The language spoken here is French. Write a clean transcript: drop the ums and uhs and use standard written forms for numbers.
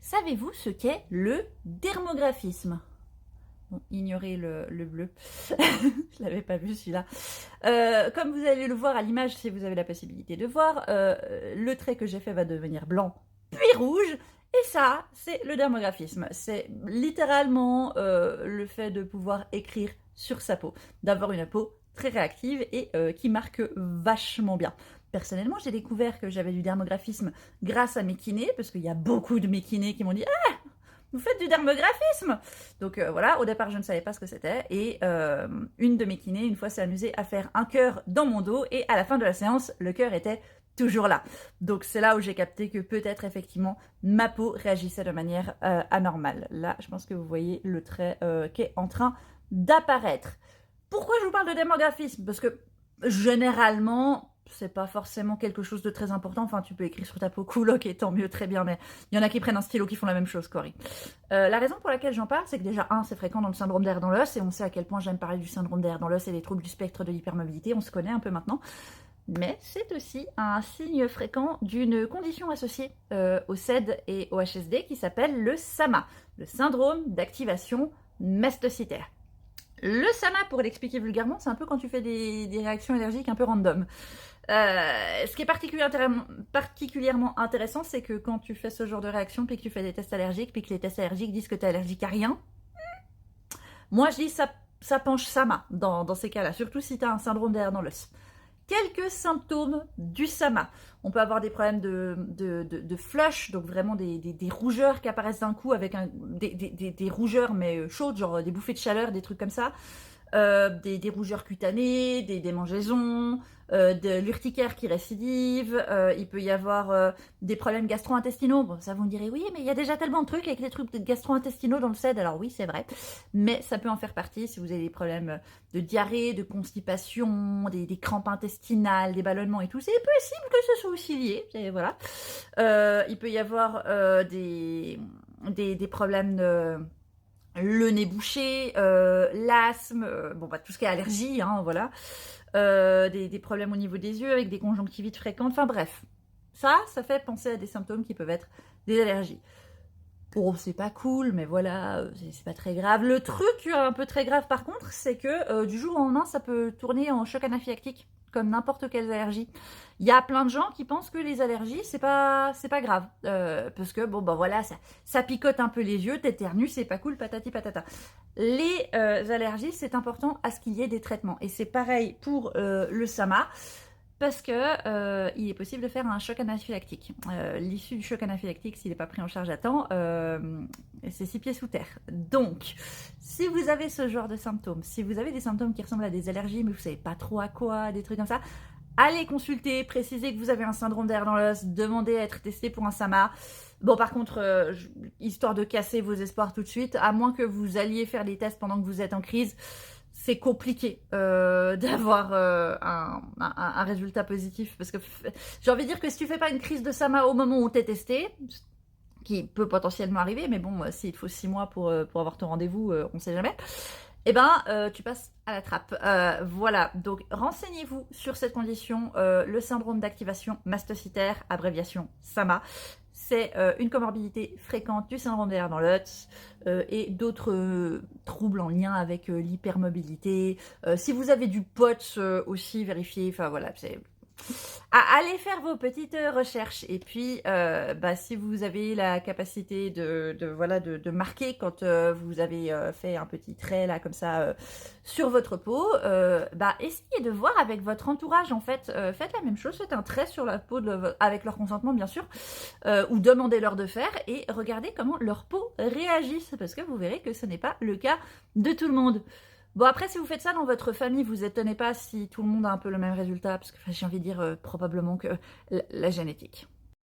Savez-vous ce qu'est le dermographisme? Bon, ignorez le bleu, je l'avais pas vu celui-là. Comme vous allez le voir à l'image, si vous avez la possibilité de voir, le trait que j'ai fait va devenir blanc puis rouge, et ça, c'est le dermographisme. C'est littéralement le fait de pouvoir écrire sur sa peau, d'avoir une peau très réactive et qui marque vachement bien. Personnellement, j'ai découvert que j'avais du dermographisme grâce à mes kinés, parce qu'il y a beaucoup de mes kinés qui m'ont dit « Ah, vous faites du dermographisme !» Donc voilà, au départ, je ne savais pas ce que c'était. Et une de mes kinés, une fois, s'est amusée à faire un cœur dans mon dos. Et à la fin de la séance, le cœur était toujours là. Donc c'est là où j'ai capté que peut-être, effectivement, ma peau réagissait de manière anormale. Là, je pense que vous voyez le trait qui est en train d'apparaître. Pourquoi je vous parle de dermographisme? Parce que, généralement, c'est pas forcément quelque chose de très important. Enfin, tu peux écrire sur ta peau cool, ok, tant mieux, très bien, mais il y en a qui prennent un stylo qui font la même chose, Cory. La raison pour laquelle j'en parle, c'est que déjà, c'est fréquent dans le syndrome d'air dans l'os, et on sait à quel point j'aime parler du syndrome d'air dans l'os et des troubles du spectre de l'hypermobilité, on se connaît un peu maintenant. Mais c'est aussi un signe fréquent d'une condition associée au SED et au HSD qui s'appelle le SAMA, le syndrome d'activation mastocytaire. Le SAMA, pour l'expliquer vulgairement, c'est un peu quand tu fais des réactions allergiques un peu random. Ce qui est particulièrement intéressant, c'est que quand tu fais ce genre de réaction, puis que tu fais des tests allergiques, puis que les tests allergiques disent que tu es allergique à rien, moi je dis ça penche SAMA dans ces cas-là, surtout si tu as un syndrome d'air dans l'os. Quelques symptômes du SAMA. On peut avoir des problèmes de flush, donc vraiment des rougeurs qui apparaissent d'un coup avec des rougeurs mais chaudes, genre des bouffées de chaleur, des trucs comme ça. Des rougeurs cutanées, des démangeaisons, de l'urticaire qui récidive, il peut y avoir des problèmes gastro-intestinaux. Bon, ça vous me direz, oui, mais il y a déjà tellement de trucs avec les trucs gastro-intestinaux dans le SED. Alors oui, c'est vrai, mais ça peut en faire partie si vous avez des problèmes de diarrhée, de constipation, des crampes intestinales, des ballonnements et tout. C'est possible que ce soit aussi lié, et voilà. Il peut y avoir des problèmes de le nez bouché, l'asthme, tout ce qui est allergie, voilà. Des problèmes au niveau des yeux avec des conjonctivites fréquentes, enfin bref. Ça fait penser à des symptômes qui peuvent être des allergies. Bon, c'est pas cool, mais voilà, c'est pas très grave. Le truc un peu très grave par contre, c'est que du jour au lendemain, ça peut tourner en choc anaphylactique, comme n'importe quelle allergie. Il y a plein de gens qui pensent que les allergies, c'est pas grave. Parce que, voilà, ça picote un peu les yeux, t'éternues, c'est pas cool, patati patata. Les allergies, c'est important à ce qu'il y ait des traitements. Et c'est pareil pour le SAMA. Parce que il est possible de faire un choc anaphylactique. L'issue du choc anaphylactique, s'il n'est pas pris en charge à temps, c'est 6 pieds sous terre. Donc, si vous avez ce genre de symptômes, si vous avez des symptômes qui ressemblent à des allergies, mais vous ne savez pas trop à quoi, des trucs comme ça, allez consulter, précisez que vous avez un syndrome d'air dans l'os, demandez à être testé pour un SAMA. Bon, par contre, histoire de casser vos espoirs tout de suite, à moins que vous alliez faire les tests pendant que vous êtes en crise, c'est compliqué d'avoir un résultat positif. Parce que j'ai envie de dire que si tu fais pas une crise de SAMA au moment où tu es testé, qui peut potentiellement arriver, mais bon, s'il te faut 6 mois pour avoir ton rendez-vous, on sait jamais, eh ben, tu passes à la trappe. Voilà, donc renseignez-vous sur cette condition, le syndrome d'activation mastocytaire, abréviation SAMA. C'est une comorbidité fréquente du syndrome d'air dans l'os et d'autres troubles en lien avec l'hypermobilité. Si vous avez du POTS aussi, vérifiez. Enfin voilà, allez faire vos petites recherches. Et puis, si vous avez la capacité de marquer quand vous avez fait un petit trait là comme ça sur votre peau, essayez de voir avec votre entourage en fait. Faites la même chose, faites un trait sur la peau avec leur consentement bien sûr, ou demandez-leur de faire et regardez comment leur peau réagit, parce que vous verrez que ce n'est pas le cas de tout le monde. Bon, après, si vous faites ça dans votre famille, vous étonnez pas si tout le monde a un peu le même résultat, parce que j'ai envie de dire probablement que la génétique.